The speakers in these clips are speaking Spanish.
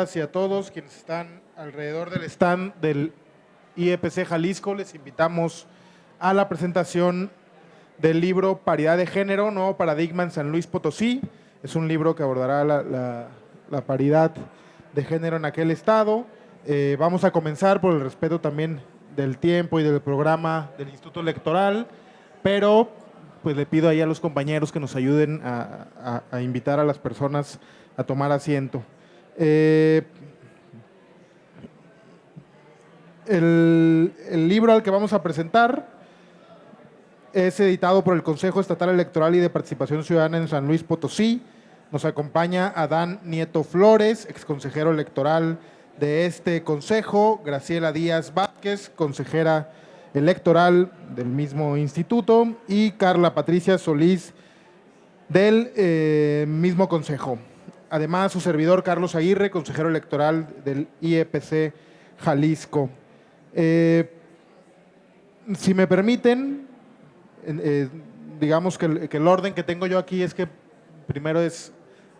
Y a todos quienes están alrededor del stand del IEPC Jalisco, les invitamos a la presentación del libro Paridad de Género, Nuevo Paradigma en San Luis Potosí. Es un libro que abordará la paridad de género en aquel estado. Vamos a comenzar por el respeto también del tiempo y del programa del Instituto Electoral, pero pues le pido ahí a los compañeros que nos ayuden a invitar a las personas a tomar asiento. El libro al que vamos a presentar es editado por el Consejo Estatal Electoral y de Participación Ciudadana en San Luis Potosí. Nos acompaña Adán Nieto Flores, exconsejero electoral de este consejo, Graciela Díaz Vázquez, consejera electoral del mismo instituto, y Carla Patricia Solís del mismo consejo. Además, su servidor Carlos Aguirre, consejero electoral del IEPC Jalisco. Si me permiten, digamos que el orden que tengo yo aquí es que primero es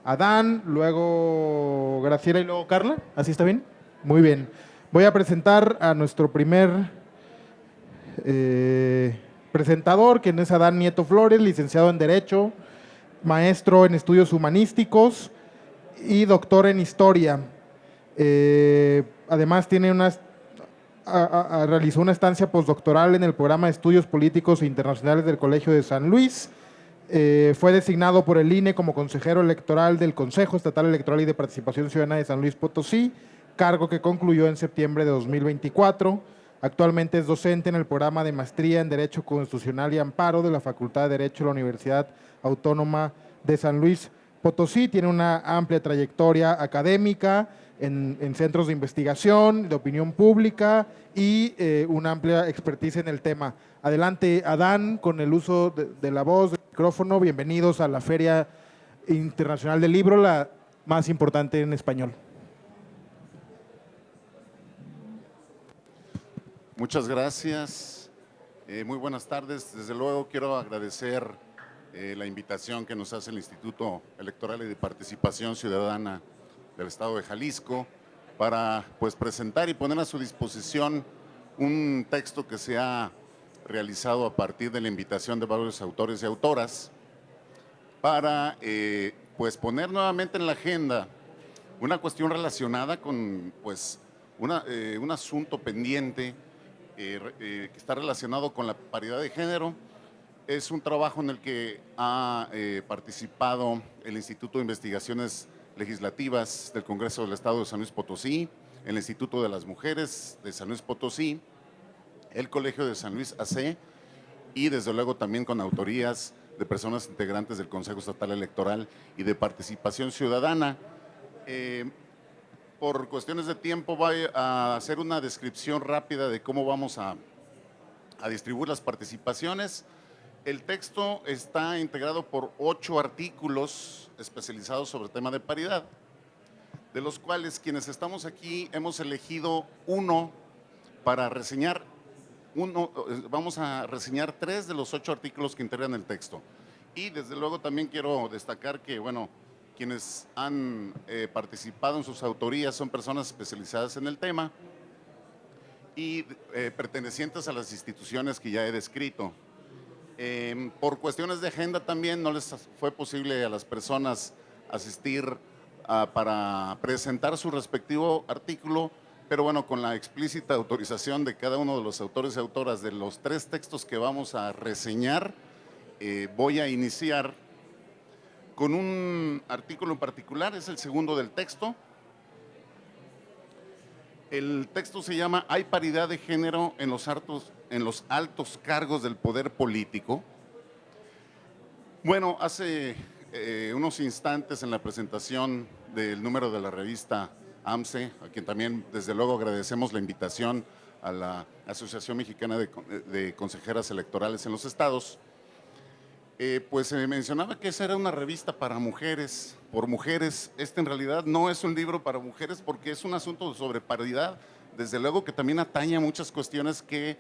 Adán, luego Graciela y luego Carla. ¿Así está bien? Muy bien. Voy a presentar a nuestro primer presentador, quien es Adán Nieto Flores, licenciado en Derecho, maestro en Estudios Humanísticos y doctor en Historia. Además realizó una estancia postdoctoral en el programa de Estudios Políticos e Internacionales del Colegio de San Luis. Fue designado por el INE como consejero electoral del Consejo Estatal Electoral y de Participación Ciudadana de San Luis Potosí, cargo que concluyó en septiembre de 2024. Actualmente es docente en el programa de Maestría en Derecho Constitucional y Amparo de la Facultad de Derecho de la Universidad Autónoma de San Luis Potosí. Tiene una amplia trayectoria académica en centros de investigación, de opinión pública y una amplia expertise en el tema. Adelante, Adán, con el uso de la voz, del micrófono. Bienvenidos a la Feria Internacional del Libro, la más importante en español. Muchas gracias. Muy buenas tardes. Desde luego quiero agradecer la invitación que nos hace el Instituto Electoral y de Participación Ciudadana del Estado de Jalisco para presentar y poner a su disposición un texto que se ha realizado a partir de la invitación de varios autores y autoras para poner nuevamente en la agenda una cuestión relacionada con un asunto pendiente que está relacionado con la paridad de género. Es un trabajo en el que ha participado el Instituto de Investigaciones Legislativas del Congreso del Estado de San Luis Potosí, el Instituto de las Mujeres de San Luis Potosí, el Colegio de San Luis AC y desde luego también con autorías de personas integrantes del Consejo Estatal Electoral y de Participación Ciudadana. Por cuestiones de tiempo voy a hacer una descripción rápida de cómo vamos a distribuir las participaciones. El texto está integrado por 8 artículos especializados sobre el tema de paridad, de los cuales quienes estamos aquí hemos elegido uno para reseñar. Vamos a reseñar 3 de los 8 artículos que integran el texto. Y desde luego también quiero destacar que, quienes han participado en sus autorías son personas especializadas en el tema y pertenecientes a las instituciones que ya he descrito. Por cuestiones de agenda también no les fue posible a las personas asistir para presentar su respectivo artículo, pero con la explícita autorización de cada uno de los autores y autoras de los 3 textos que vamos a reseñar, voy a iniciar con un artículo en particular, es el segundo del texto. El texto se llama ¿Hay paridad de género en los altos cargos del poder político? Hace unos instantes en la presentación del número de la revista AMCE, a quien también desde luego agradecemos la invitación a la Asociación Mexicana de Consejeras Electorales en los Estados, se mencionaba que esa era una revista para mujeres, por mujeres. En realidad no es un libro para mujeres porque es un asunto sobre paridad, desde luego que también atañe a muchas cuestiones que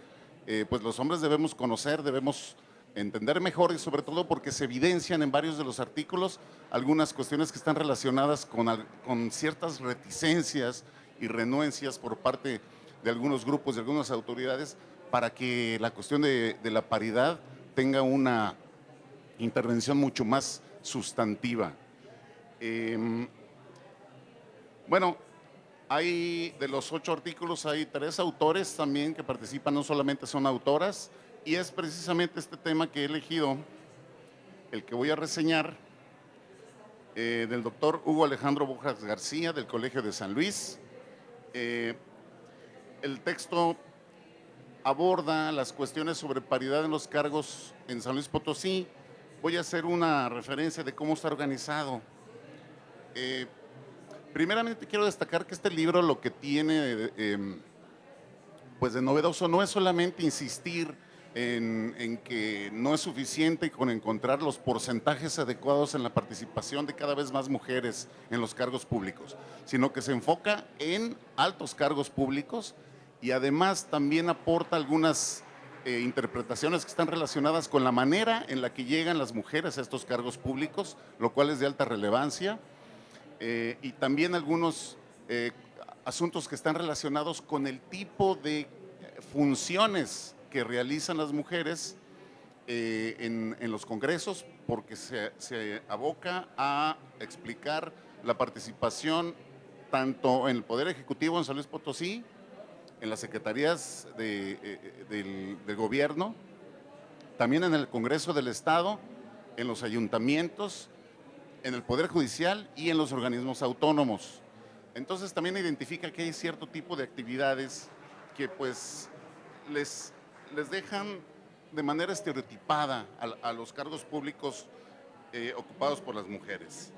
los hombres debemos conocer, debemos entender mejor y sobre todo porque se evidencian en varios de los artículos algunas cuestiones que están relacionadas con ciertas reticencias y renuencias por parte de algunos grupos, de algunas autoridades, para que la cuestión de la paridad tenga una intervención mucho más sustantiva. Bueno, hay de los 8 artículos, hay 3 autores también que participan, no solamente son autoras, y es precisamente este tema que he elegido, el que voy a reseñar, del doctor Hugo Alejandro Bojas García, del Colegio de San Luis. El texto aborda las cuestiones sobre paridad en los cargos en San Luis Potosí. Voy a hacer una referencia de cómo está organizado. Primeramente quiero destacar que este libro lo que tiene pues de novedoso no es solamente insistir en que no es suficiente con encontrar los porcentajes adecuados en la participación de cada vez más mujeres en los cargos públicos, sino que se enfoca en altos cargos públicos y además también aporta algunas interpretaciones que están relacionadas con la manera en la que llegan las mujeres a estos cargos públicos, lo cual es de alta relevancia, y también algunos asuntos que están relacionados con el tipo de funciones que realizan las mujeres en los congresos, porque se aboca a explicar la participación tanto en el Poder Ejecutivo en San Luis Potosí, en las secretarías del gobierno, también en el Congreso del Estado, en los ayuntamientos, en el Poder Judicial y en los organismos autónomos. Entonces también identifica que hay cierto tipo de actividades que pues les dejan de manera estereotipada a los cargos públicos ocupados por las mujeres.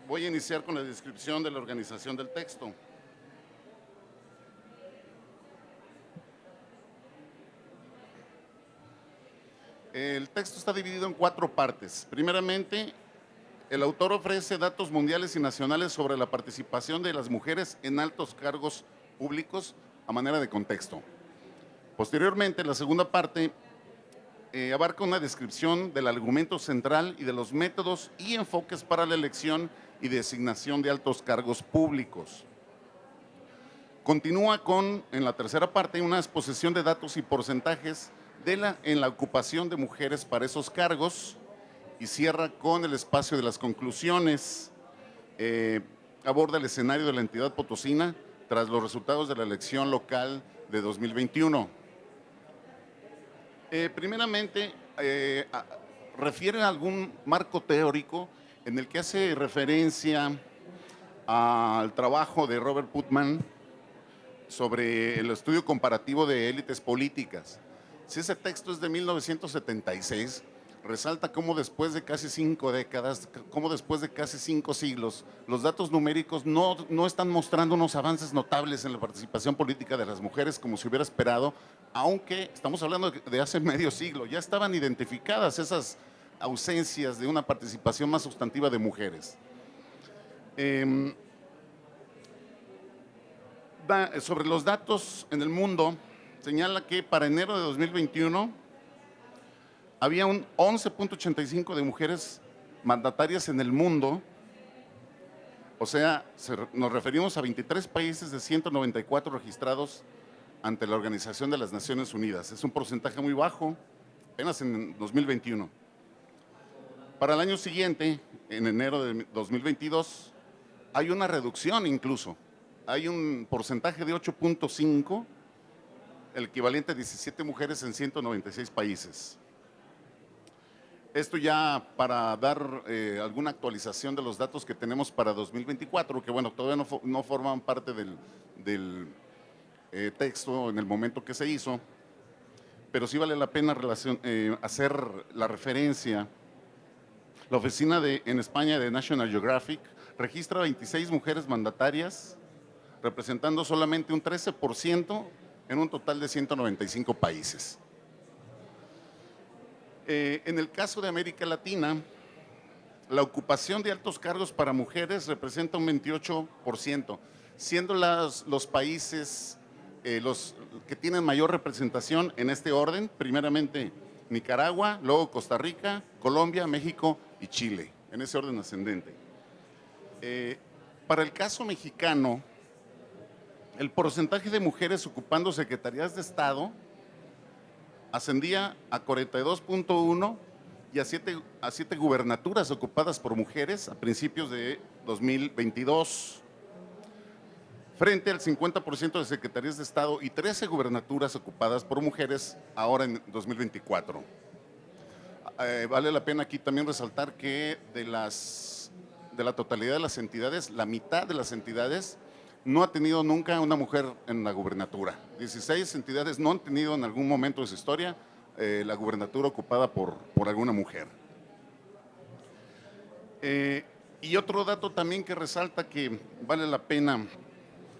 Voy a iniciar con la descripción de la organización del texto. El texto está dividido en 4 partes. Primeramente, el autor ofrece datos mundiales y nacionales sobre la participación de las mujeres en altos cargos públicos a manera de contexto. Posteriormente, la segunda parte abarca una descripción del argumento central y de los métodos y enfoques para la elección y designación de altos cargos públicos. Continúa en la tercera parte, una exposición de datos y porcentajes en la ocupación de mujeres para esos cargos, y cierra con el espacio de las conclusiones. Aborda el escenario de la entidad potosina tras los resultados de la elección local de 2021. Primeramente, refiere a algún marco teórico en el que hace referencia al trabajo de Robert Putnam sobre el estudio comparativo de élites políticas. Si ese texto es de 1976, resalta cómo después de casi 5 décadas, cómo después de casi 5 siglos, los datos numéricos no están mostrando unos avances notables en la participación política de las mujeres como se hubiera esperado, aunque estamos hablando de hace medio siglo, ya estaban identificadas esas ausencias de una participación más sustantiva de mujeres. Sobre los datos en el mundo, señala que para enero de 2021 había un 11.85 de mujeres mandatarias en el mundo, o sea, nos referimos a 23 países de 194 registrados ante la Organización de las Naciones Unidas. Es un porcentaje muy bajo, apenas en 2021. Para el año siguiente, en enero de 2022, hay una reducción incluso. Hay un porcentaje de 8.5, el equivalente a 17 mujeres en 196 países. Esto ya para dar alguna actualización de los datos que tenemos para 2024, que bueno, todavía no forman parte del texto en el momento que se hizo, pero sí vale la pena hacer la referencia. La oficina en España de National Geographic registra 26 mujeres mandatarias, representando solamente un 13% en un total de 195 países. En el caso de América Latina, la ocupación de altos cargos para mujeres representa un 28%, siendo los países los que tienen mayor representación en este orden, primeramente Nicaragua, luego Costa Rica, Colombia, México y Chile, en ese orden ascendente. Para el caso mexicano, el porcentaje de mujeres ocupando secretarías de Estado ascendía a 42.1 y a siete gubernaturas ocupadas por mujeres a principios de 2022, frente al 50% de secretarías de Estado y 13 gubernaturas ocupadas por mujeres ahora en 2024. Vale la pena aquí también resaltar que de la totalidad de las entidades, la mitad de las entidades no ha tenido nunca una mujer en la gubernatura. 16 entidades no han tenido en algún momento de su historia la gubernatura ocupada por alguna mujer. Y otro dato también que resalta que vale la pena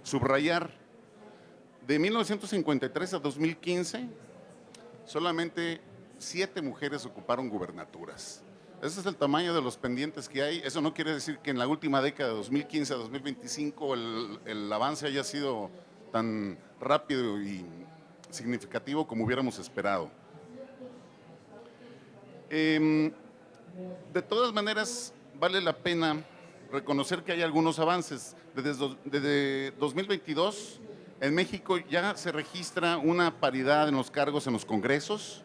subrayar, de 1953 a 2015, solamente 7 mujeres ocuparon gubernaturas. Ese es el tamaño de los pendientes que hay. Eso no quiere decir que en la última década, de 2015 a 2025, el avance haya sido tan rápido y significativo como hubiéramos esperado. De todas maneras, vale la pena reconocer que hay algunos avances. Desde 2022, en México ya se registra una paridad en los cargos en los congresos,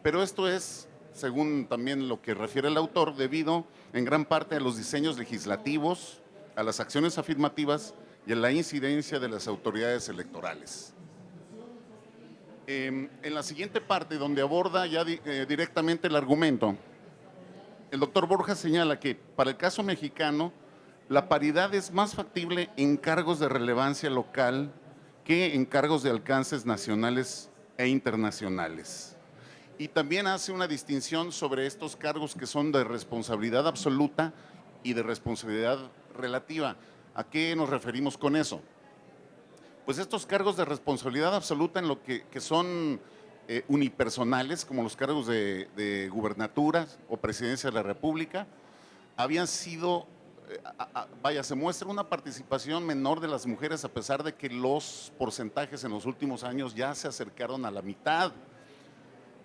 pero esto es, según también lo que refiere el autor, debido en gran parte a los diseños legislativos, a las acciones afirmativas y a la incidencia de las autoridades electorales. En la siguiente parte, donde aborda ya directamente el argumento, el doctor Borja señala que para el caso mexicano, la paridad es más factible en cargos de relevancia local que en cargos de alcances nacionales e internacionales. Y también hace una distinción sobre estos cargos que son de responsabilidad absoluta y de responsabilidad relativa. ¿A qué nos referimos con eso? Pues estos cargos de responsabilidad absoluta en lo que son unipersonales, como los cargos de gubernaturas o presidencia de la República, habían sido, se muestra una participación menor de las mujeres a pesar de que los porcentajes en los últimos años ya se acercaron a la mitad.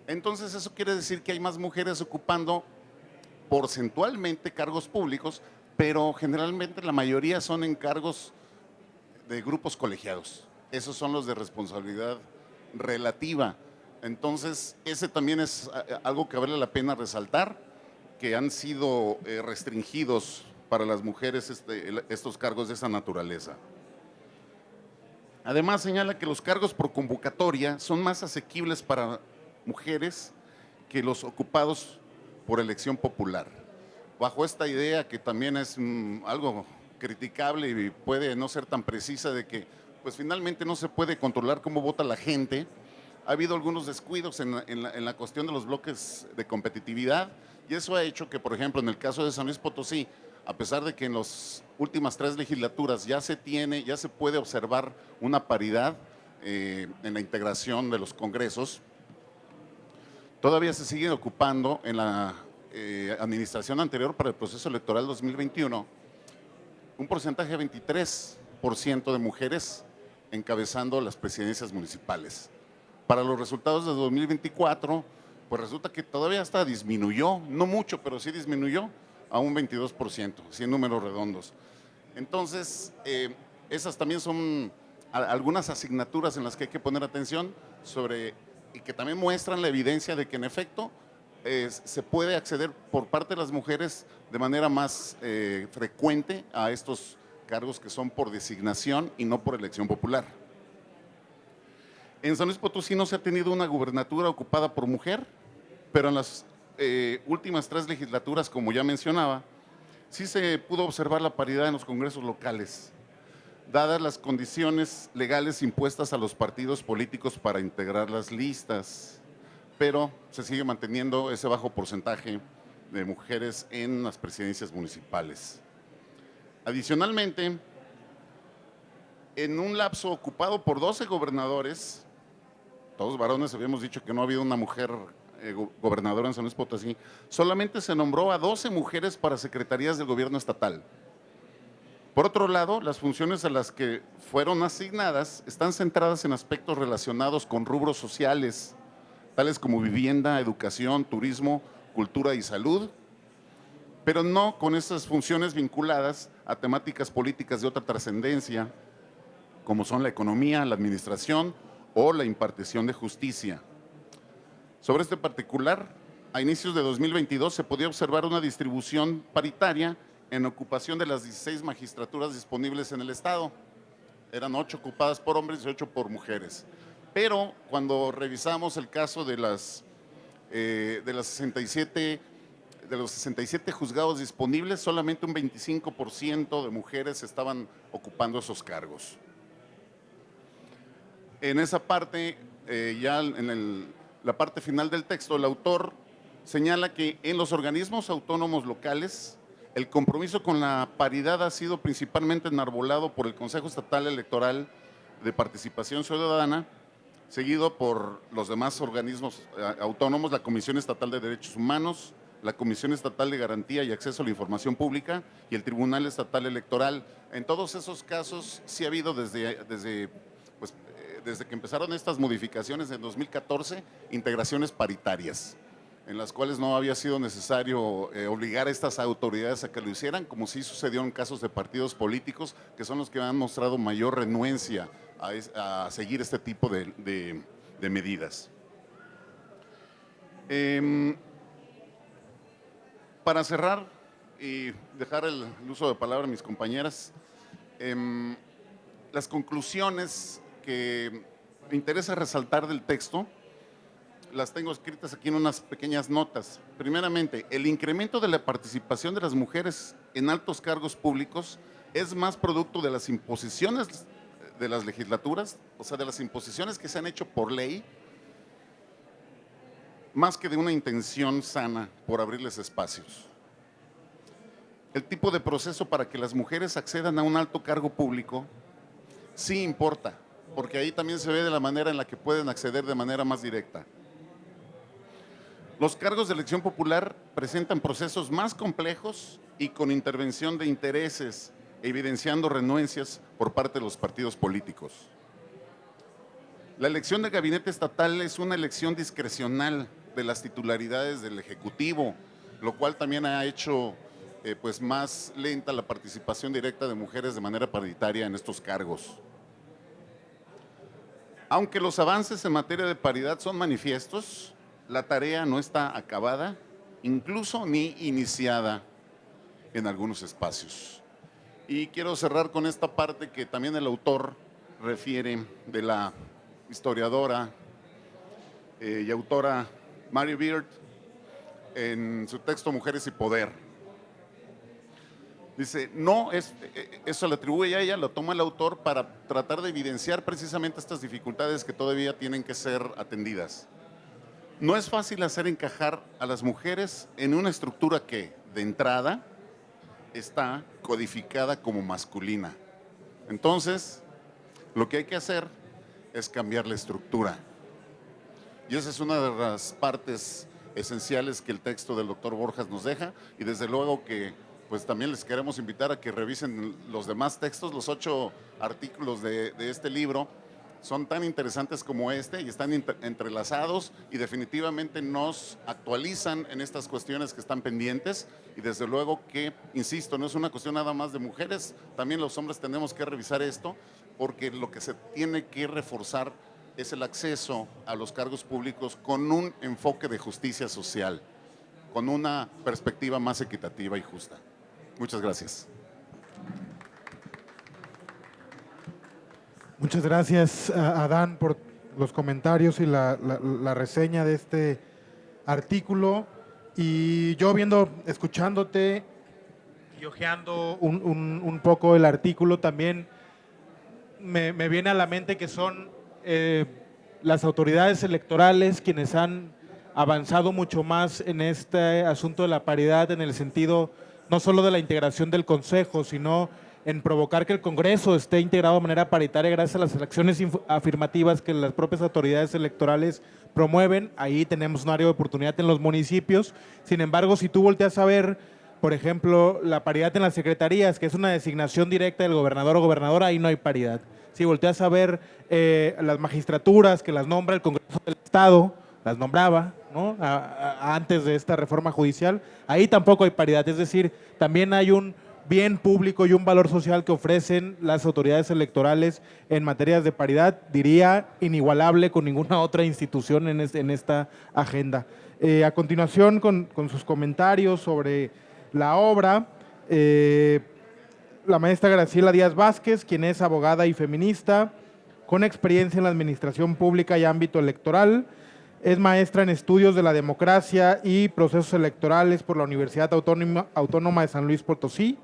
Entonces eso quiere decir que hay más mujeres ocupando porcentualmente cargos públicos, pero generalmente la mayoría son en cargos de grupos colegiados. Esos son los de responsabilidad relativa. Entonces, ese también es algo que vale la pena resaltar, que han sido restringidos para las mujeres estos cargos de esa naturaleza. Además, señala que los cargos por convocatoria son más asequibles para mujeres que los ocupados por elección popular. Bajo esta idea, que también es algo criticable y puede no ser tan precisa, de que pues finalmente no se puede controlar cómo vota la gente, ha habido algunos descuidos en la cuestión de los bloques de competitividad, y eso ha hecho que, por ejemplo, en el caso de San Luis Potosí, a pesar de que en las últimas 3 legislaturas ya se puede observar una paridad en la integración de los congresos, todavía se siguen ocupando en la administración anterior para el proceso electoral 2021 un porcentaje de 23% de mujeres encabezando las presidencias municipales. Para los resultados de 2024, pues resulta que todavía hasta disminuyó, no mucho, pero sí disminuyó a un 22%, así en números redondos. Entonces, esas también son algunas asignaturas en las que hay que poner atención y que también muestran la evidencia de que en efecto se puede acceder por parte de las mujeres de manera más frecuente a estos cargos que son por designación y no por elección popular. En San Luis Potosí no se ha tenido una gubernatura ocupada por mujer, pero en las últimas 3 legislaturas, como ya mencionaba, sí se pudo observar la paridad en los congresos locales, dadas las condiciones legales impuestas a los partidos políticos para integrar las listas, pero se sigue manteniendo ese bajo porcentaje de mujeres en las presidencias municipales. Adicionalmente, en un lapso ocupado por 12 gobernadores, todos varones, habíamos dicho que no ha habido una mujer gobernadora en San Luis Potosí, solamente se nombró a 12 mujeres para secretarías del gobierno estatal. Por otro lado, las funciones a las que fueron asignadas están centradas en aspectos relacionados con rubros sociales, tales como vivienda, educación, turismo, cultura y salud, pero no con esas funciones vinculadas a temáticas políticas de otra trascendencia, como son la economía, la administración o la impartición de justicia. Sobre este particular, a inicios de 2022 se podía observar una distribución paritaria en ocupación de las 16 magistraturas disponibles en el Estado. Eran 8 ocupadas por hombres y 8 por mujeres. Pero cuando revisamos el caso de los 67 juzgados disponibles, solamente un 25% de mujeres estaban ocupando esos cargos. En esa parte, ya en la parte final del texto, el autor señala que en los organismos autónomos locales, el compromiso con la paridad ha sido principalmente enarbolado por el Consejo Estatal Electoral de Participación Ciudadana, seguido por los demás organismos autónomos, la Comisión Estatal de Derechos Humanos, la Comisión Estatal de Garantía y Acceso a la Información Pública y el Tribunal Estatal Electoral. En todos esos casos sí ha habido desde que empezaron estas modificaciones en 2014, integraciones paritarias, en las cuales no había sido necesario obligar a estas autoridades a que lo hicieran, como sí sucedió en casos de partidos políticos, que son los que han mostrado mayor renuencia a seguir este tipo de medidas. Para cerrar y dejar el uso de palabra a mis compañeras, las conclusiones que me interesa resaltar del texto, las tengo escritas aquí en unas pequeñas notas. Primeramente, el incremento de la participación de las mujeres en altos cargos públicos es más producto de las imposiciones de las legislaturas, o sea, de las imposiciones que se han hecho por ley, más que de una intención sana por abrirles espacios. El tipo de proceso para que las mujeres accedan a un alto cargo público sí importa, porque ahí también se ve de la manera en la que pueden acceder de manera más directa. Los cargos de elección popular presentan procesos más complejos y con intervención de intereses, evidenciando renuencias por parte de los partidos políticos. La elección de gabinete estatal es una elección discrecional de las titularidades del Ejecutivo, lo cual también ha hecho pues más lenta la participación directa de mujeres de manera paritaria en estos cargos. Aunque los avances en materia de paridad son manifiestos, la tarea no está acabada, incluso ni iniciada en algunos espacios. Y quiero cerrar con esta parte que también el autor refiere de la historiadora y autora Mary Beard en su texto Mujeres y Poder. Dice, eso le atribuye a ella, lo toma el autor para tratar de evidenciar precisamente estas dificultades que todavía tienen que ser atendidas. No es fácil hacer encajar a las mujeres en una estructura que, de entrada, está codificada como masculina. Entonces, lo que hay que hacer es cambiar la estructura. Y esa es una de las partes esenciales que el texto del doctor Borjas nos deja, y desde luego que pues también les queremos invitar a que revisen los demás textos. Los 8 artículos de este libro son tan interesantes como este y están entrelazados y definitivamente nos actualizan en estas cuestiones que están pendientes, y desde luego que, insisto, no es una cuestión nada más de mujeres, también los hombres tenemos que revisar esto, porque lo que se tiene que reforzar es el acceso a los cargos públicos con un enfoque de justicia social, con una perspectiva más equitativa y justa. Muchas gracias. Muchas gracias, Adán, por los comentarios y la reseña de este artículo. Y yo escuchándote y hojeando un poco el artículo, también me viene a la mente que son las autoridades electorales quienes han avanzado mucho más en este asunto de la paridad, en el sentido no solo de la integración del Consejo, sino en provocar que el Congreso esté integrado de manera paritaria gracias a las elecciones afirmativas que las propias autoridades electorales promueven. Ahí tenemos un área de oportunidad en los municipios. Sin embargo, si tú volteas a ver, por ejemplo, la paridad en las secretarías, que es una designación directa del gobernador o gobernadora, ahí no hay paridad. Si volteas a ver las magistraturas que las nombra el Congreso del Estado las nombraba, ¿no? Antes de esta reforma judicial. Ahí tampoco hay paridad, es decir, también hay un bien público y un valor social que ofrecen las autoridades electorales en materias de paridad, diría inigualable con ninguna otra institución en esta agenda. A continuación, con sus comentarios sobre la obra, la maestra Graciela Díaz Vázquez, quien es abogada y feminista, con experiencia en la administración pública y ámbito electoral. Es maestra en estudios de la democracia y procesos electorales por la Universidad Autónoma de San Luis Potosí.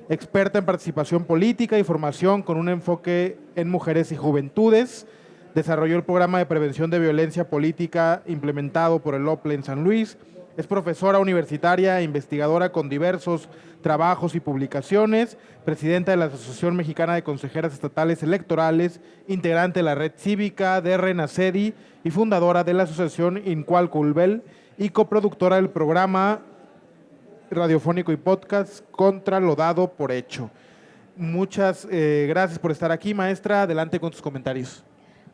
Experta en participación política y formación con un enfoque en mujeres y juventudes. Desarrolló el programa de prevención de violencia política implementado por el OPLE en San Luis. Es profesora universitaria e investigadora con diversos trabajos y publicaciones, presidenta de la Asociación Mexicana de Consejeras Estatales Electorales, integrante de la Red Cívica de Renacedi y fundadora de la Asociación Incualculbel y coproductora del programa radiofónico y podcast Contra lo Dado por Hecho. Muchas gracias por estar aquí, maestra. Adelante con tus comentarios.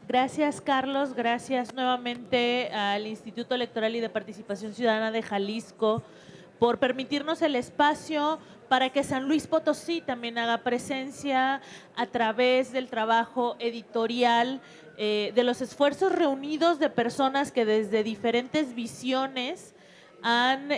Gracias, Carlos. Gracias nuevamente al Instituto Electoral y de Participación Ciudadana de Jalisco por permitirnos el espacio para que San Luis Potosí también haga presencia a través del trabajo editorial, de los esfuerzos reunidos de personas que desde diferentes visiones han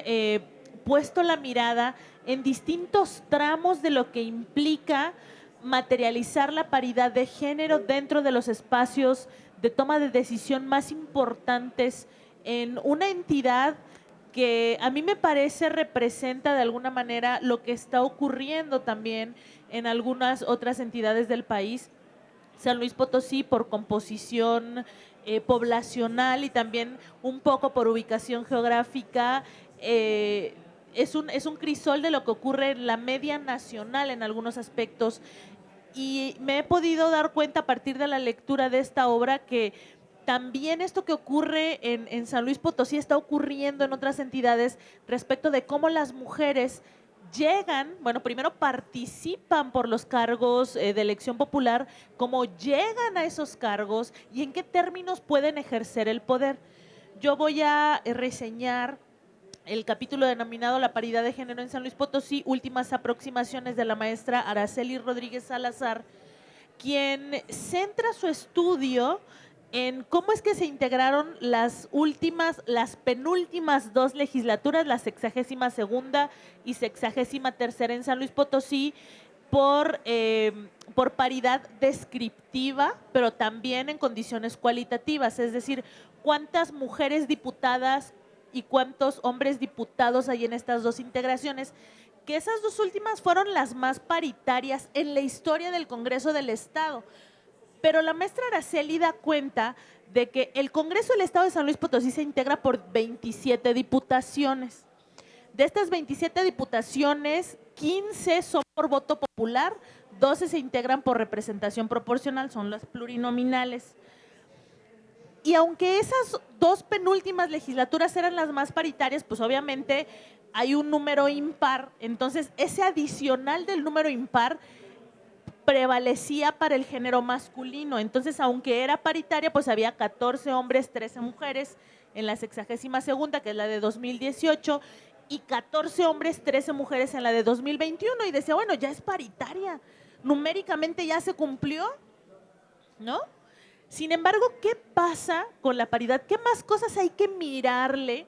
puesto la mirada en distintos tramos de lo que implica materializar la paridad de género dentro de los espacios de toma de decisión más importantes en una entidad que a mí me parece representa de alguna manera lo que está ocurriendo también en algunas otras entidades del país. San Luis Potosí, por composición poblacional y también un poco por ubicación geográfica, es un crisol de lo que ocurre en la media nacional en algunos aspectos, y me he podido dar cuenta a partir de la lectura de esta obra que también esto que ocurre en San Luis Potosí está ocurriendo en otras entidades respecto de cómo las mujeres llegan, bueno, primero participan por los cargos de elección popular, cómo llegan a esos cargos y en qué términos pueden ejercer el poder. Yo voy a reseñar el capítulo denominado La paridad de género en San Luis Potosí, últimas aproximaciones, de la maestra Araceli Rodríguez Salazar, quien centra su estudio en cómo es que se integraron las penúltimas dos legislaturas, la 62ª y 63ª en San Luis Potosí, por paridad descriptiva, pero también en condiciones cualitativas, es decir, cuántas mujeres diputadas y cuántos hombres diputados hay en estas dos integraciones, que esas dos últimas fueron las más paritarias en la historia del Congreso del Estado. Pero la maestra Araceli da cuenta de que el Congreso del Estado de San Luis Potosí se integra por 27 diputaciones. De estas 27 diputaciones, 15 son por voto popular, 12 se integran por representación proporcional, son las plurinominales. Y aunque esas dos penúltimas legislaturas eran las más paritarias, pues obviamente hay un número impar, entonces ese adicional del número impar prevalecía para el género masculino. Entonces, aunque era paritaria, pues había 14 hombres, 13 mujeres en la 62ª, que es la de 2018, y 14 hombres, 13 mujeres en la de 2021. Y decía, bueno, ya es paritaria, numéricamente ya se cumplió, ¿no? Sin embargo, ¿qué pasa con la paridad? ¿Qué más cosas hay que mirarle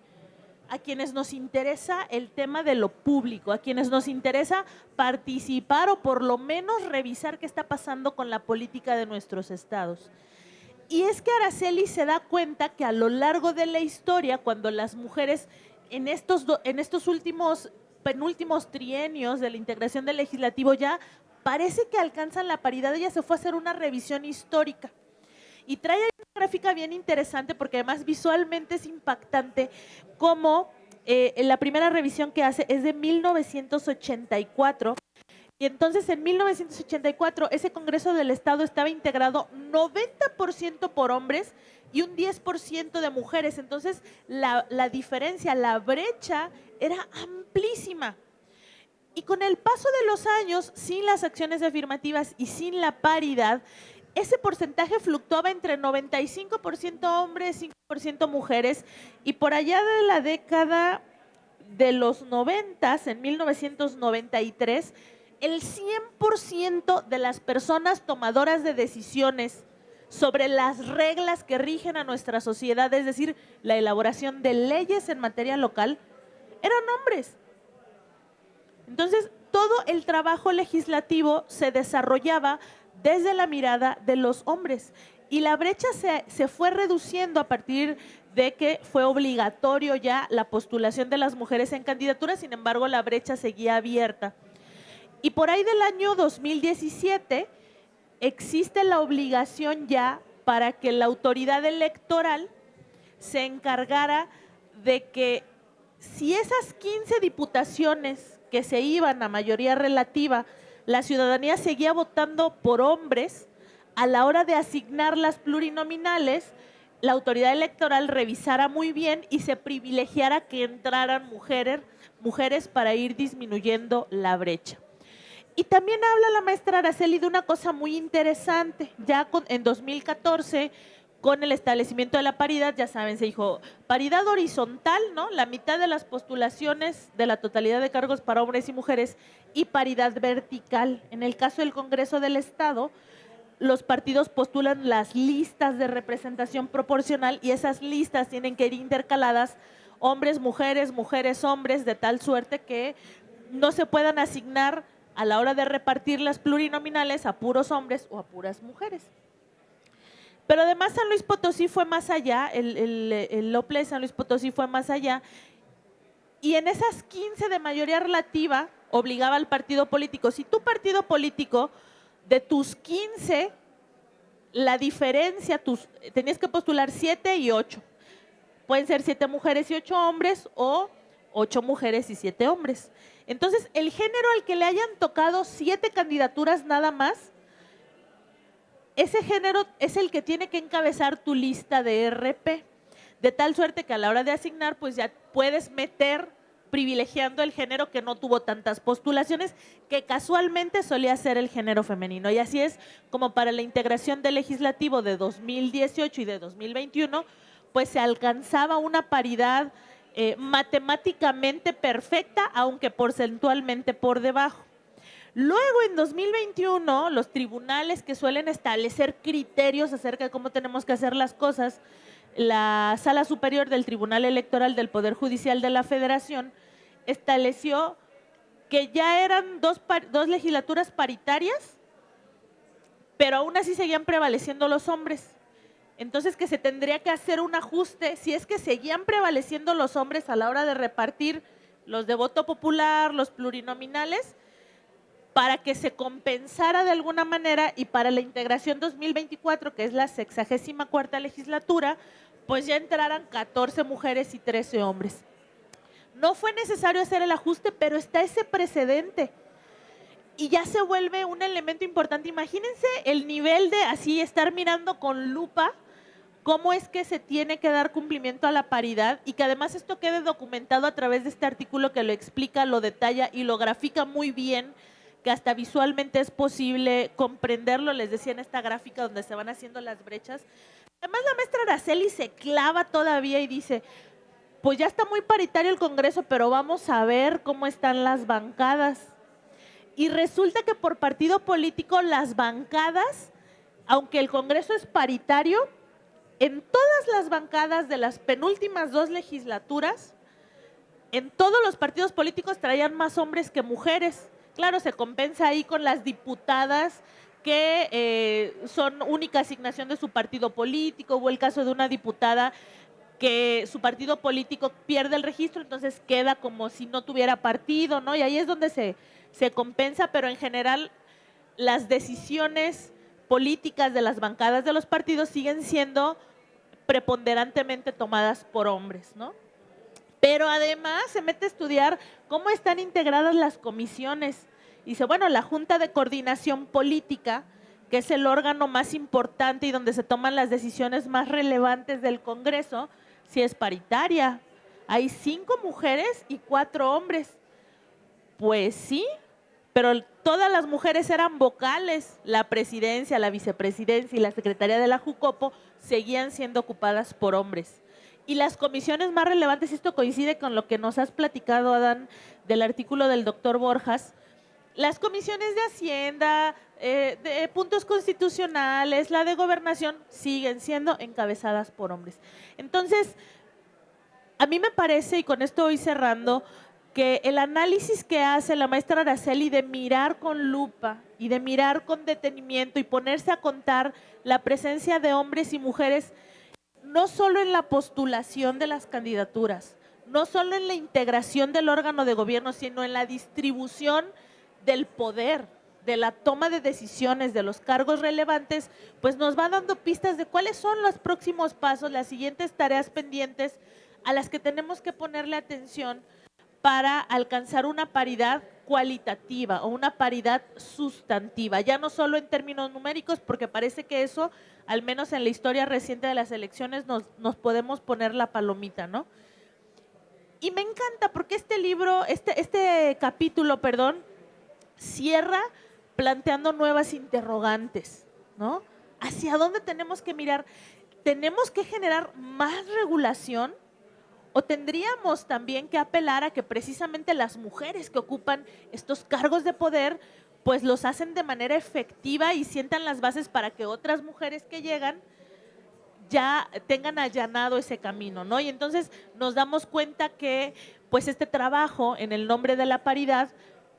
a quienes nos interesa el tema de lo público, a quienes nos interesa participar o por lo menos revisar qué está pasando con la política de nuestros estados? Y es que Araceli se da cuenta que a lo largo de la historia, cuando las mujeres en estos penúltimos trienios de la integración del legislativo ya parece que alcanzan la paridad, ella se fue a hacer una revisión histórica. Y trae una gráfica bien interesante porque además visualmente es impactante cómo la primera revisión que hace es de 1984. Y entonces en 1984 ese Congreso del Estado estaba integrado 90% por hombres y un 10% de mujeres. Entonces la diferencia, la brecha era amplísima. Y con el paso de los años, sin las acciones afirmativas y sin la paridad, ese porcentaje fluctuaba entre 95% hombres, 5% mujeres, y por allá de la década de los 90, en 1993, el 100% de las personas tomadoras de decisiones sobre las reglas que rigen a nuestra sociedad, es decir, la elaboración de leyes en materia local, eran hombres. Entonces, todo el trabajo legislativo se desarrollaba desde la mirada de los hombres y la brecha se fue reduciendo a partir de que fue obligatorio ya la postulación de las mujeres en candidaturas, sin embargo, la brecha seguía abierta. Y por ahí del año 2017 existe la obligación ya para que la autoridad electoral se encargara de que si esas 15 diputaciones que se iban a mayoría relativa, la ciudadanía seguía votando por hombres, a la hora de asignar las plurinominales, la autoridad electoral revisara muy bien y se privilegiara que entraran mujeres para ir disminuyendo la brecha. Y también habla la maestra Araceli de una cosa muy interesante. Ya en 2014, con el establecimiento de la paridad, ya saben, se dijo paridad horizontal, ¿no? La mitad de las postulaciones de la totalidad de cargos para hombres y mujeres, y paridad vertical. En el caso del Congreso del Estado, los partidos postulan las listas de representación proporcional y esas listas tienen que ir intercaladas hombres, mujeres, mujeres, hombres, de tal suerte que no se puedan asignar a la hora de repartir las plurinominales a puros hombres o a puras mujeres. Pero además San Luis Potosí fue más allá, el OPLE de San Luis Potosí fue más allá, y en esas 15 de mayoría relativa obligaba al partido político, si tu partido político de tus 15, la diferencia, tenías que postular 7 y 8, pueden ser 7 mujeres y 8 hombres o 8 mujeres y 7 hombres. Entonces, el género al que le hayan tocado 7 candidaturas nada más, ese género es el que tiene que encabezar tu lista de RP, de tal suerte que a la hora de asignar, pues ya puedes meter privilegiando el género que no tuvo tantas postulaciones, que casualmente solía ser el género femenino. Y así es como para la integración del legislativo de 2018 y de 2021, pues se alcanzaba una paridad matemáticamente perfecta, aunque porcentualmente por debajo. Luego, en 2021, los tribunales que suelen establecer criterios acerca de cómo tenemos que hacer las cosas, la Sala Superior del Tribunal Electoral del Poder Judicial de la Federación estableció que ya eran dos legislaturas paritarias, pero aún así seguían prevaleciendo los hombres. Entonces, que se tendría que hacer un ajuste si es que seguían prevaleciendo los hombres a la hora de repartir los de voto popular, los plurinominales, para que se compensara de alguna manera y para la integración 2024, que es la 64ª legislatura, pues ya entraran 14 mujeres y 13 hombres. No fue necesario hacer el ajuste, pero está ese precedente. Y ya se vuelve un elemento importante. Imagínense el nivel de así estar mirando con lupa cómo es que se tiene que dar cumplimiento a la paridad y que además esto quede documentado a través de este artículo que lo explica, lo detalla y lo grafica muy bien, que hasta visualmente es posible comprenderlo. Les decía en esta gráfica donde se van haciendo las brechas. Además la maestra Araceli se clava todavía y dice, pues ya está muy paritario el Congreso, pero vamos a ver cómo están las bancadas. Y resulta que por partido político las bancadas, aunque el Congreso es paritario, en todas las bancadas de las penúltimas 2 legislaturas, en todos los partidos políticos traían más hombres que mujeres. Claro, se compensa ahí con las diputadas que son única asignación de su partido político. Hubo el caso de una diputada que su partido político pierde el registro, entonces queda como si no tuviera partido, ¿no? Y ahí es donde se compensa, pero en general las decisiones políticas de las bancadas de los partidos siguen siendo preponderantemente tomadas por hombres, ¿no? Pero además se mete a estudiar cómo están integradas las comisiones. Dice, bueno, la Junta de Coordinación Política, que es el órgano más importante y donde se toman las decisiones más relevantes del Congreso, sí es paritaria. Hay 5 mujeres y 4 hombres. Pues sí, pero todas las mujeres eran vocales. La presidencia, la vicepresidencia y la secretaría de la Jucopo seguían siendo ocupadas por hombres. Y las comisiones más relevantes, esto coincide con lo que nos has platicado, Adán, del artículo del doctor Borjas, las comisiones de Hacienda, de puntos constitucionales, la de Gobernación, siguen siendo encabezadas por hombres. Entonces, a mí me parece, y con esto voy cerrando, que el análisis que hace la maestra Araceli de mirar con lupa y de mirar con detenimiento y ponerse a contar la presencia de hombres y mujeres, no solo en la postulación de las candidaturas, no solo en la integración del órgano de gobierno, sino en la distribución del poder, de la toma de decisiones, de los cargos relevantes, pues nos va dando pistas de cuáles son los próximos pasos, las siguientes tareas pendientes a las que tenemos que ponerle atención para alcanzar una paridad cualitativa o una paridad sustantiva, ya no solo en términos numéricos, porque parece que eso, al menos en la historia reciente de las elecciones, nos podemos poner la palomita, ¿no? Y me encanta porque este libro, este capítulo, perdón, cierra planteando nuevas interrogantes, ¿no? ¿Hacia dónde tenemos que mirar? ¿Tenemos que generar más regulación? ¿O tendríamos también que apelar a que precisamente las mujeres que ocupan estos cargos de poder, pues los hacen de manera efectiva y sientan las bases para que otras mujeres que llegan ya tengan allanado ese camino, ¿no? Y entonces nos damos cuenta que pues este trabajo en el nombre de la paridad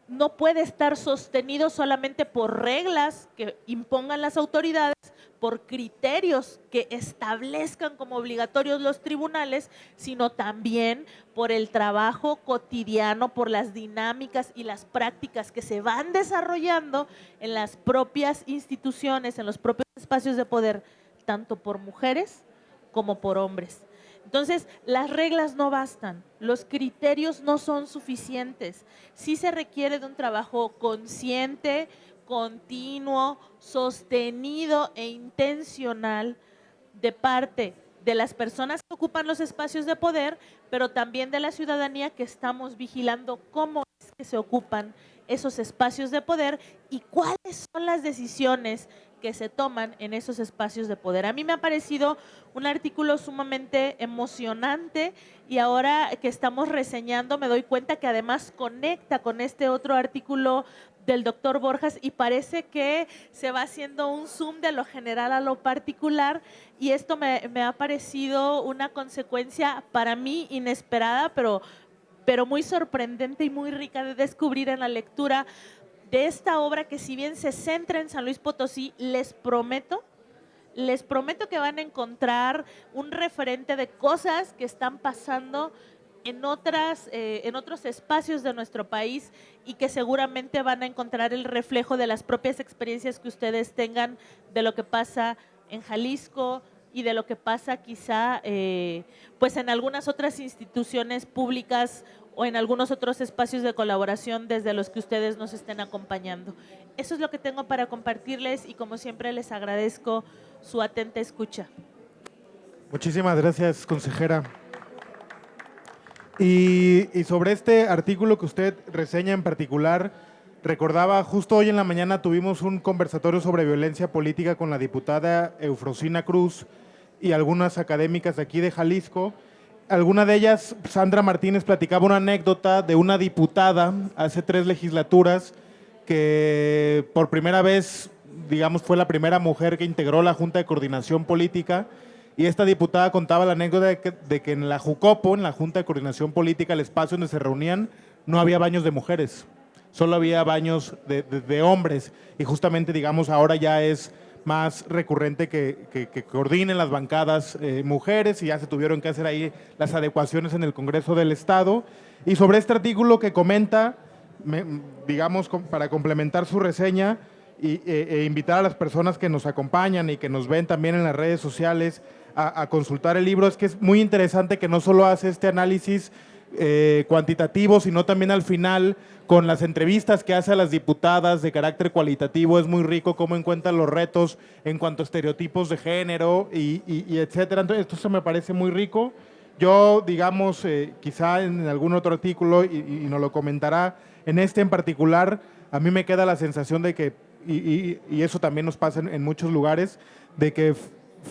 no puede estar sostenido solamente por reglas que impongan las autoridades, por criterios que establezcan como obligatorios los tribunales, sino también por el trabajo cotidiano, por las dinámicas y las prácticas que se van desarrollando en las propias instituciones, en los propios espacios de poder, tanto por mujeres como por hombres. Entonces, las reglas no bastan, los criterios no son suficientes. Sí se requiere de un trabajo consciente, continuo, sostenido e intencional de parte de las personas que ocupan los espacios de poder, pero también de la ciudadanía que estamos vigilando cómo es que se ocupan esos espacios de poder y cuáles son las decisiones que se toman en esos espacios de poder. A mí me ha parecido un artículo sumamente emocionante y ahora que estamos reseñando me doy cuenta que además conecta con este otro artículo del doctor Borjas y parece que se va haciendo un zoom de lo general a lo particular y esto me ha parecido una consecuencia para mí inesperada, pero muy sorprendente y muy rica de descubrir en la lectura de esta obra que si bien se centra en San Luis Potosí, les prometo que van a encontrar un referente de cosas que están pasando en otros espacios de nuestro país y que seguramente van a encontrar el reflejo de las propias experiencias que ustedes tengan de lo que pasa en Jalisco y de lo que pasa quizá pues en algunas otras instituciones públicas o en algunos otros espacios de colaboración desde los que ustedes nos estén acompañando. Eso es lo que tengo para compartirles y como siempre les agradezco su atenta escucha. Muchísimas gracias, consejera. Y sobre este artículo que usted reseña en particular, recordaba, justo hoy en la mañana tuvimos un conversatorio sobre violencia política con la diputada Eufrosina Cruz y algunas académicas de aquí de Jalisco. Alguna de ellas, Sandra Martínez, platicaba una anécdota de una diputada hace 3 legislaturas que por primera vez, digamos, fue la primera mujer que integró la Junta de Coordinación Política. Y esta diputada contaba la anécdota de que en la Jucopo, en la Junta de Coordinación Política, el espacio donde se reunían, no había baños de mujeres, solo había baños de hombres. Y justamente, digamos, ahora ya es más recurrente que coordinen las bancadas mujeres y ya se tuvieron que hacer ahí las adecuaciones en el Congreso del Estado. Y sobre este artículo que comenta, digamos, para complementar su reseña e invitar a las personas que nos acompañan y que nos ven también en las redes sociales a consultar el libro, es que es muy interesante que no solo hace este análisis cuantitativo, sino también al final con las entrevistas que hace a las diputadas de carácter cualitativo. Es muy rico cómo encuentran los retos en cuanto a estereotipos de género y etcétera. Entonces, esto se me parece muy rico. Yo, digamos, quizá en algún otro artículo, y nos lo comentará, en este en particular, a mí me queda la sensación de que, y eso también nos pasa en muchos lugares, de que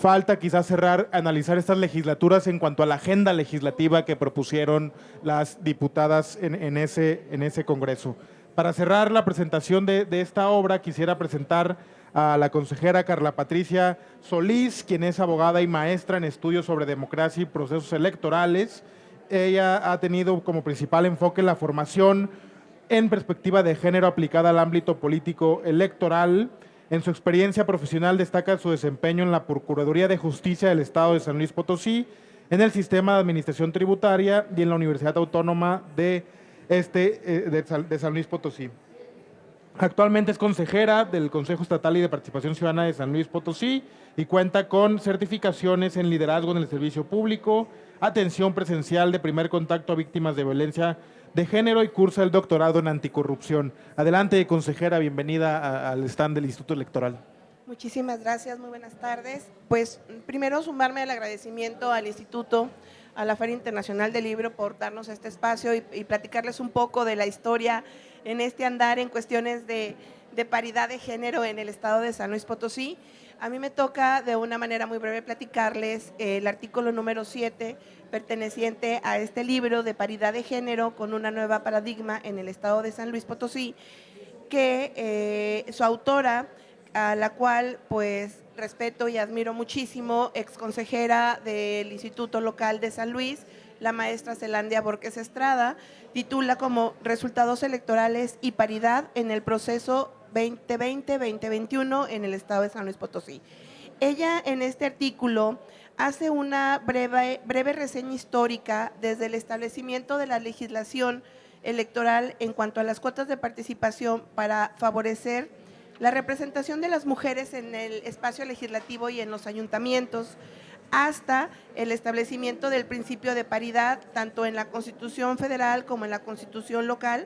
falta quizás analizar estas legislaturas en cuanto a la agenda legislativa que propusieron las diputadas en ese Congreso. Para cerrar la presentación de esta obra, quisiera presentar a la consejera Carla Patricia Solís, quien es abogada y maestra en estudios sobre democracia y procesos electorales. Ella ha tenido como principal enfoque la formación en perspectiva de género aplicada al ámbito político electoral. En su experiencia profesional destaca su desempeño en la Procuraduría de Justicia del Estado de San Luis Potosí, en el Sistema de Administración Tributaria y en la Universidad Autónoma de San Luis Potosí. Actualmente es consejera del Consejo Estatal y de Participación Ciudadana de San Luis Potosí y cuenta con certificaciones en liderazgo en el servicio público, atención presencial de primer contacto a víctimas de violencia de género y cursa el doctorado en anticorrupción. Adelante, consejera, bienvenida al stand del Instituto Electoral. Muchísimas gracias, muy buenas tardes. Pues primero sumarme al agradecimiento al Instituto, a la Feria Internacional del Libro por darnos este espacio y platicarles un poco de la historia en este andar en cuestiones de paridad de género en el estado de San Luis Potosí. A mí me toca de una manera muy breve platicarles el artículo número 7 perteneciente a este libro de paridad de género con una nueva paradigma en el estado de San Luis Potosí, que su autora, a la cual pues respeto y admiro muchísimo, exconsejera del Instituto Local de San Luis, la maestra Zelandia Borges Estrada, titula como Resultados electorales y paridad en el proceso 2020-2021 en el estado de San Luis Potosí. Ella en este artículo hace una breve reseña histórica desde el establecimiento de la legislación electoral en cuanto a las cuotas de participación para favorecer la representación de las mujeres en el espacio legislativo y en los ayuntamientos, hasta el establecimiento del principio de paridad, tanto en la Constitución Federal como en la Constitución local,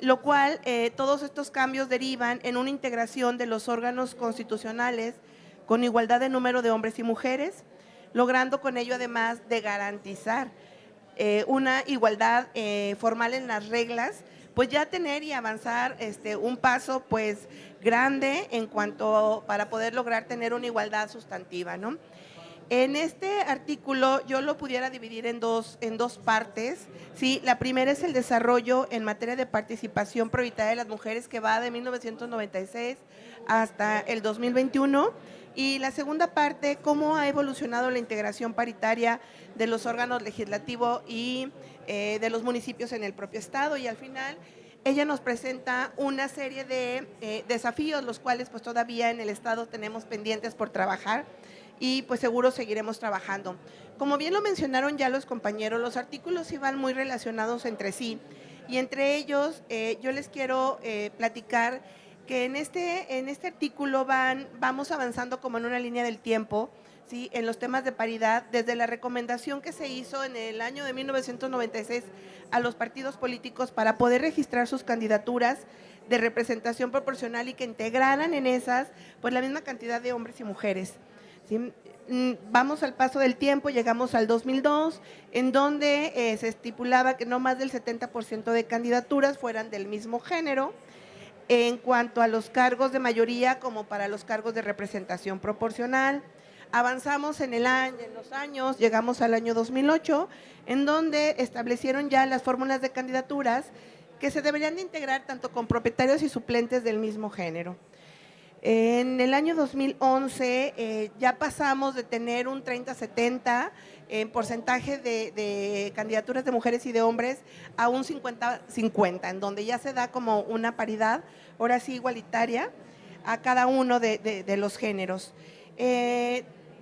lo cual todos estos cambios derivan en una integración de los órganos constitucionales con igualdad de número de hombres y mujeres, logrando con ello además de garantizar una igualdad formal en las reglas, pues ya tener y avanzar un paso pues grande en cuanto para poder lograr tener una igualdad sustantiva, ¿no? En este artículo yo lo pudiera dividir en dos partes, ¿sí? La primera es el desarrollo en materia de participación prioritaria de las mujeres, que va de 1996 hasta el 2021, y la segunda parte, cómo ha evolucionado la integración paritaria de los órganos legislativos y de los municipios en el propio estado, y al final ella nos presenta una serie de desafíos, los cuales pues todavía en el estado tenemos pendientes por trabajar, y pues seguro seguiremos trabajando. Como bien lo mencionaron ya los compañeros, los artículos iban muy relacionados entre sí, y entre ellos yo les quiero platicar que en este artículo vamos avanzando como en una línea del tiempo, ¿sí? En los temas de paridad, desde la recomendación que se hizo en el año de 1996 a los partidos políticos para poder registrar sus candidaturas de representación proporcional y que integraran en esas pues la misma cantidad de hombres y mujeres. ¿Sí? Vamos al paso del tiempo, llegamos al 2002, en donde se estipulaba que no más del 70% de candidaturas fueran del mismo género, en cuanto a los cargos de mayoría como para los cargos de representación proporcional. Avanzamos en los años, llegamos al año 2008, en donde establecieron ya las fórmulas de candidaturas que se deberían de integrar tanto con propietarios y suplentes del mismo género. En el año 2011 ya pasamos de tener un 30-70 en porcentaje de candidaturas de mujeres y de hombres a un 50-50, en donde ya se da como una paridad, ahora sí igualitaria, a cada uno de los géneros.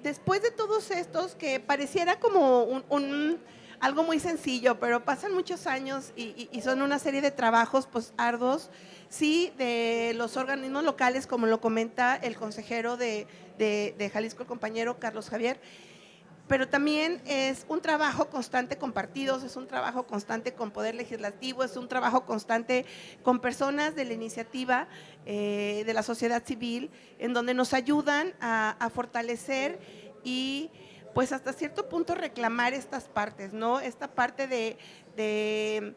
Después de todos estos, que pareciera como algo muy sencillo, pero pasan muchos años y son una serie de trabajos pues arduos, sí, de los organismos locales, como lo comenta el consejero de Jalisco, el compañero Carlos Javier, pero también es un trabajo constante con partidos, es un trabajo constante con Poder Legislativo, es un trabajo constante con personas de la iniciativa de la sociedad civil, en donde nos ayudan a fortalecer y pues hasta cierto punto reclamar estas partes, ¿no? Esta parte de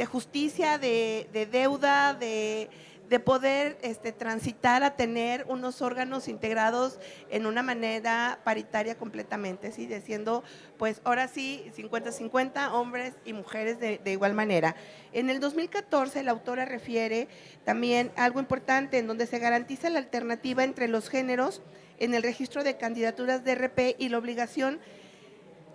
justicia, de deuda, de de poder transitar a tener unos órganos integrados en una manera paritaria completamente, ¿sí? Diciendo, pues ahora sí, 50-50, hombres y mujeres de igual manera. En el 2014 la autora refiere también algo importante en donde se garantiza la alternativa entre los géneros en el registro de candidaturas de RP y la obligación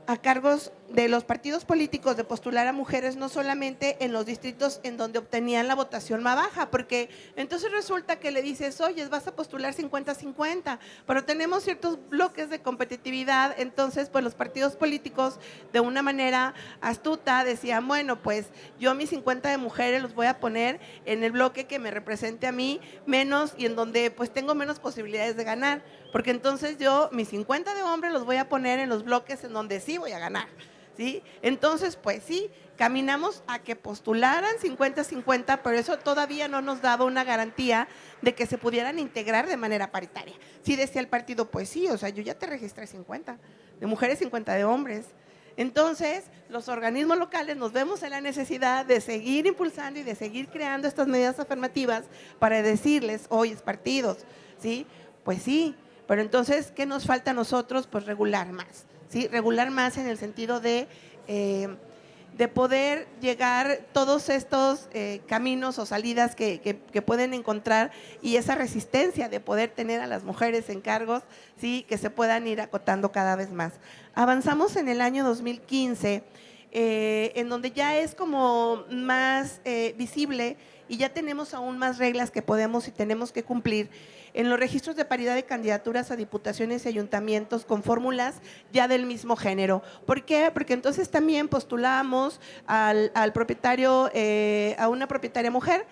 a cargos de los partidos políticos de postular a mujeres no solamente en los distritos en donde obtenían la votación más baja, porque entonces resulta que le dices, oye, vas a postular 50-50, pero tenemos ciertos bloques de competitividad, entonces pues los partidos políticos de una manera astuta decían, bueno, pues yo mis 50 de mujeres los voy a poner en el bloque que me represente a mí menos y en donde pues tengo menos posibilidades de ganar, porque entonces yo mis 50 de hombres los voy a poner en los bloques en donde sí voy a ganar, ¿sí? Entonces, pues sí, caminamos a que postularan 50-50, pero eso todavía no nos daba una garantía de que se pudieran integrar de manera paritaria. Sí decía el partido, pues sí, o sea, yo ya te registré 50 de mujeres, 50 de hombres. Entonces, los organismos locales nos vemos en la necesidad de seguir impulsando y de seguir creando estas medidas afirmativas para decirles, oye, partidos, ¿sí? Pues sí, pero entonces, ¿qué nos falta a nosotros? Pues regular más. ¿Sí? Regular más en el sentido de poder llegar todos estos caminos o salidas que pueden encontrar y esa resistencia de poder tener a las mujeres en cargos, ¿sí? Que se puedan ir acotando cada vez más. Avanzamos en el año 2015, en donde ya es como más visible y ya tenemos aún más reglas que podemos y tenemos que cumplir en los registros de paridad de candidaturas a diputaciones y ayuntamientos con fórmulas ya del mismo género. ¿Por qué? Porque entonces también postulamos al propietario, a una propietaria mujer,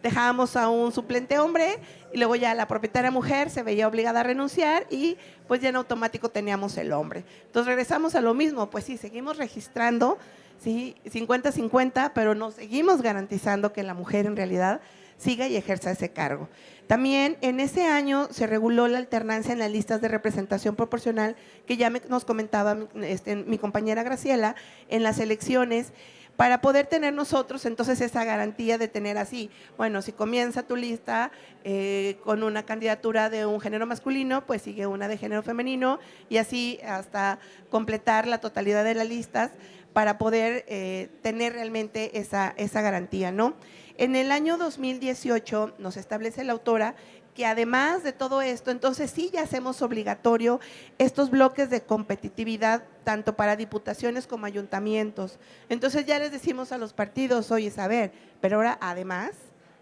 dejábamos a un suplente hombre y luego ya la propietaria mujer se veía obligada a renunciar y pues ya en automático teníamos el hombre. Entonces regresamos a lo mismo, pues sí, seguimos registrando, sí, 50-50, pero nos seguimos garantizando que la mujer en realidad siga y ejerza ese cargo. También en ese año se reguló la alternancia en las listas de representación proporcional que ya nos comentaba mi compañera Graciela en las elecciones, para poder tener nosotros entonces esa garantía de tener así, bueno, si comienza tu lista con una candidatura de un género masculino, pues sigue una de género femenino y así hasta completar la totalidad de las listas para poder tener realmente esa garantía, ¿no? En el año 2018 nos establece la autora que además de todo esto, entonces sí ya hacemos obligatorio estos bloques de competitividad tanto para diputaciones como ayuntamientos. Entonces ya les decimos a los partidos, oye, a ver, pero ahora además,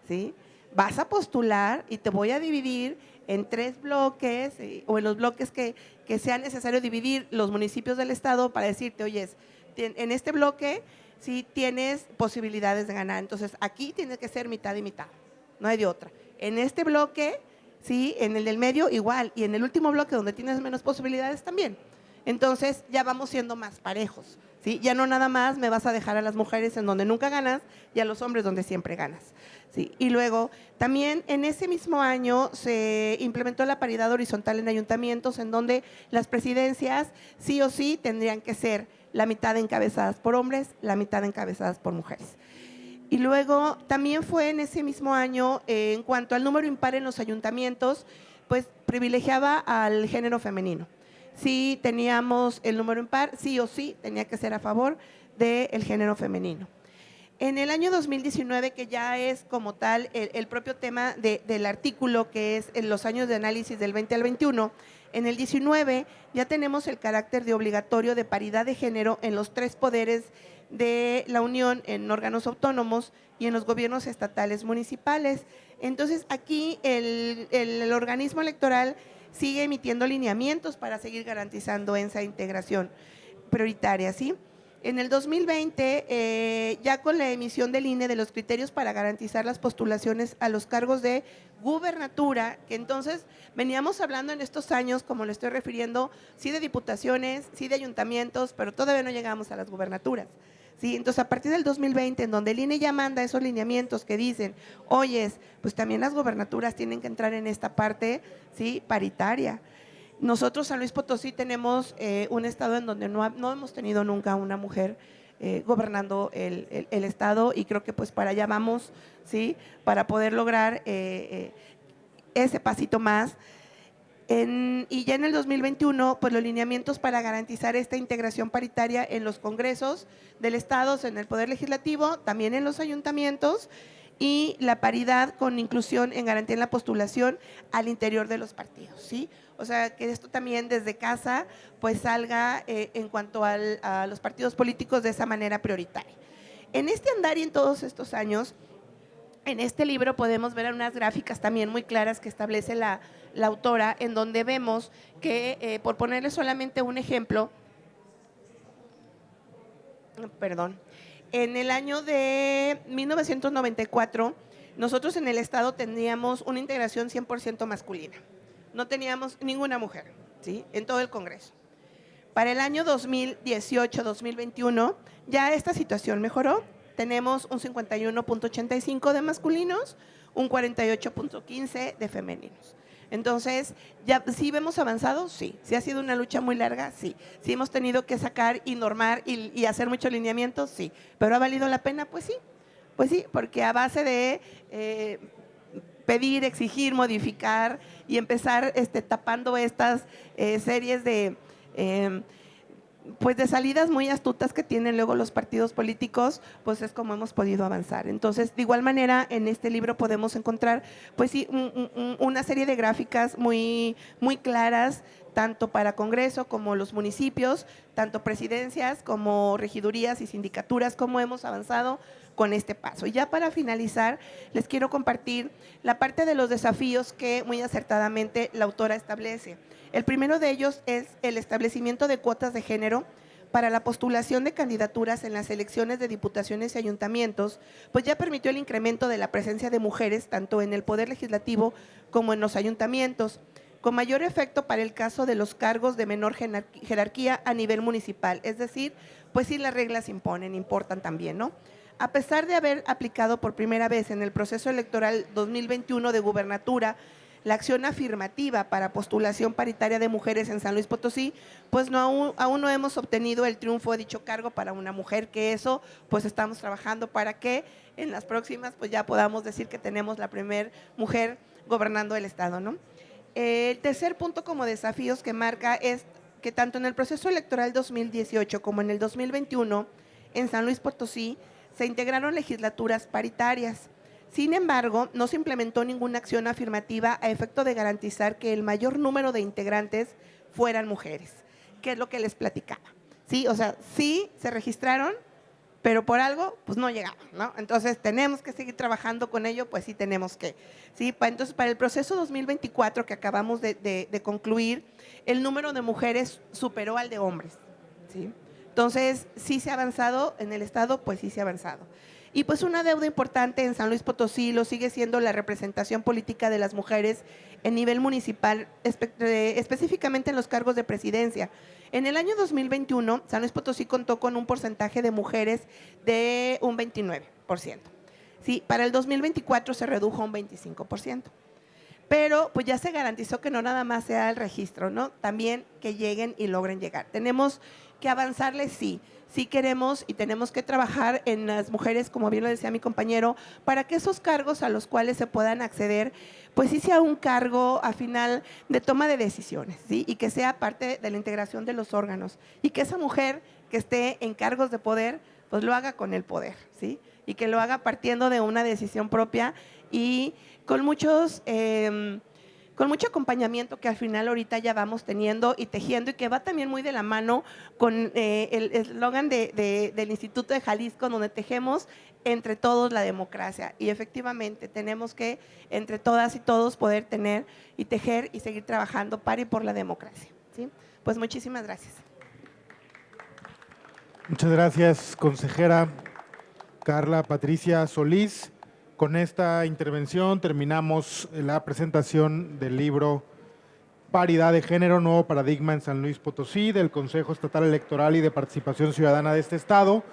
¿sí? Vas a postular y te voy a dividir en 3 bloques o en los bloques que sea necesario dividir los municipios del estado para decirte, oye, en este bloque sí tienes posibilidades de ganar, entonces aquí tiene que ser mitad y mitad, no hay de otra. En este bloque, sí, en el del medio igual, y en el último bloque donde tienes menos posibilidades también. Entonces ya vamos siendo más parejos, ¿sí? Ya no nada más me vas a dejar a las mujeres en donde nunca ganas y a los hombres donde siempre ganas, ¿sí? Y luego también en ese mismo año se implementó la paridad horizontal en ayuntamientos en donde las presidencias sí o sí tendrían que ser la mitad encabezadas por hombres, la mitad encabezadas por mujeres. Y luego también fue en ese mismo año, en cuanto al número impar en los ayuntamientos, pues privilegiaba al género femenino. Si teníamos el número impar, sí o sí tenía que ser a favor del género femenino. En el año 2019, que ya es como tal el propio tema del artículo, que es en los años de análisis del 20 al 21, en el 19 ya tenemos el carácter de obligatorio de paridad de género en los 3 poderes de la Unión, en órganos autónomos y en los gobiernos estatales municipales. Entonces aquí el organismo electoral sigue emitiendo lineamientos para seguir garantizando esa integración prioritaria, ¿sí? En el 2020, ya con la emisión del INE de los criterios para garantizar las postulaciones a los cargos de gubernatura, que entonces veníamos hablando en estos años, como lo estoy refiriendo, sí de diputaciones, sí de ayuntamientos, pero todavía no llegamos a las gubernaturas. ¿Sí? Entonces, a partir del 2020, en donde el INE ya manda esos lineamientos que dicen, oyes, pues también las gubernaturas tienen que entrar en esta parte, ¿sí? Paritaria. Nosotros, San Luis Potosí, tenemos un estado en donde no hemos tenido nunca una mujer gobernando el Estado, y creo que pues para allá vamos, ¿sí? Para poder lograr ese pasito más. Y ya en el 2021, pues los lineamientos para garantizar esta integración paritaria en los congresos del Estado, en el Poder Legislativo, también en los ayuntamientos, y la paridad con inclusión en garantía en la postulación al interior de los partidos, ¿sí? O sea, que esto también desde casa pues salga en cuanto a los partidos políticos de esa manera prioritaria. En este andar y en todos estos años, en este libro podemos ver unas gráficas también muy claras que establece la autora, en donde vemos que, por ponerle solamente un ejemplo, en el año de 1994, nosotros en el Estado teníamos una integración 100% masculina. No teníamos ninguna mujer, ¿sí? En todo el Congreso. Para el año 2018-2021, ya esta situación mejoró. Tenemos un 51.85 de masculinos, un 48.15 de femeninos. Entonces, ¿ya sí vemos avanzado? Sí. ¿Sí ha sido una lucha muy larga? Sí. ¿Sí hemos tenido que sacar y normar y hacer muchos lineamientos? Sí. ¿Pero ha valido la pena? Pues sí. Pues sí, porque a base de pedir, exigir, modificar y empezar tapando estas series de pues de salidas muy astutas que tienen luego los partidos políticos, pues es como hemos podido avanzar. Entonces, de igual manera, en este libro podemos encontrar, pues sí, una serie de gráficas muy claras, tanto para Congreso como los municipios, tanto presidencias como regidurías y sindicaturas, cómo hemos avanzado con este paso. Y ya para finalizar, les quiero compartir la parte de los desafíos que muy acertadamente la autora establece. El primero de ellos es el establecimiento de cuotas de género para la postulación de candidaturas en las elecciones de diputaciones y ayuntamientos, pues ya permitió el incremento de la presencia de mujeres tanto en el Poder Legislativo como en los ayuntamientos, con mayor efecto para el caso de los cargos de menor jerarquía a nivel municipal. Es decir, pues sí, las reglas importan también, ¿no? A pesar de haber aplicado por primera vez en el proceso electoral 2021 de gubernatura la acción afirmativa para postulación paritaria de mujeres en San Luis Potosí, pues aún no hemos obtenido el triunfo de dicho cargo para una mujer, que eso pues estamos trabajando para que en las próximas pues ya podamos decir que tenemos la primer mujer gobernando el Estado, ¿no? El tercer punto como desafíos que marca es que tanto en el proceso electoral 2018 como en el 2021 en San Luis Potosí se integraron legislaturas paritarias. Sin embargo, no se implementó ninguna acción afirmativa a efecto de garantizar que el mayor número de integrantes fueran mujeres, que es lo que les platicaba. Sí, o sea, sí se registraron, pero por algo, pues no llegaban, ¿no? Entonces, tenemos que seguir trabajando con ello, pues sí tenemos que. ¿Sí? Entonces, para el proceso 2024 que acabamos de concluir, el número de mujeres superó al de hombres, ¿sí? Entonces, sí se ha avanzado en el Estado, pues sí se ha avanzado. Y pues una deuda importante en San Luis Potosí lo sigue siendo la representación política de las mujeres en nivel municipal, específicamente en los cargos de presidencia. En el año 2021, San Luis Potosí contó con un porcentaje de mujeres de un 29%. Sí, para el 2024 se redujo a un 25%. Pero pues ya se garantizó que no nada más sea el registro, ¿no? También que lleguen y logren llegar. Tenemos que avanzarle, sí queremos y tenemos que trabajar en las mujeres, como bien lo decía mi compañero, para que esos cargos a los cuales se puedan acceder, pues sí sea un cargo a final de toma de decisiones, ¿sí? Y que sea parte de la integración de los órganos. Y que esa mujer que esté en cargos de poder, pues lo haga con el poder, ¿sí? Y que lo haga partiendo de una decisión propia y con muchos con mucho acompañamiento que al final ahorita ya vamos teniendo y tejiendo, y que va también muy de la mano con el eslogan del Instituto de Jalisco, donde tejemos entre todos la democracia. Y efectivamente tenemos que entre todas y todos poder tener y tejer y seguir trabajando para y por la democracia, ¿sí? Pues muchísimas gracias. Muchas gracias, consejera Carla Patricia Solís. Con esta intervención terminamos la presentación del libro Paridad de Género, Nuevo Paradigma en San Luis Potosí, del Consejo Estatal Electoral y de Participación Ciudadana de este estado.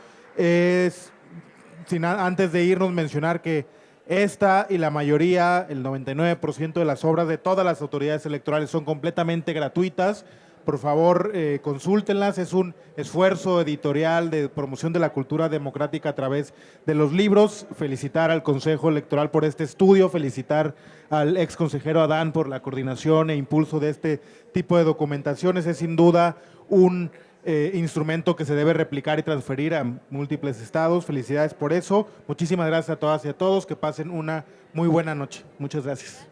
Antes de irnos, mencionar que esta y la mayoría, el 99% de las obras de todas las autoridades electorales son completamente gratuitas Por favor, consúltenlas. Es un esfuerzo editorial de promoción de la cultura democrática a través de los libros. Felicitar al Consejo Electoral por este estudio, felicitar al ex consejero Adán por la coordinación e impulso de este tipo de documentaciones. Es sin duda un instrumento que se debe replicar y transferir a múltiples estados. Felicidades por eso. Muchísimas gracias a todas y a todos. Que pasen una muy buena noche. Muchas gracias.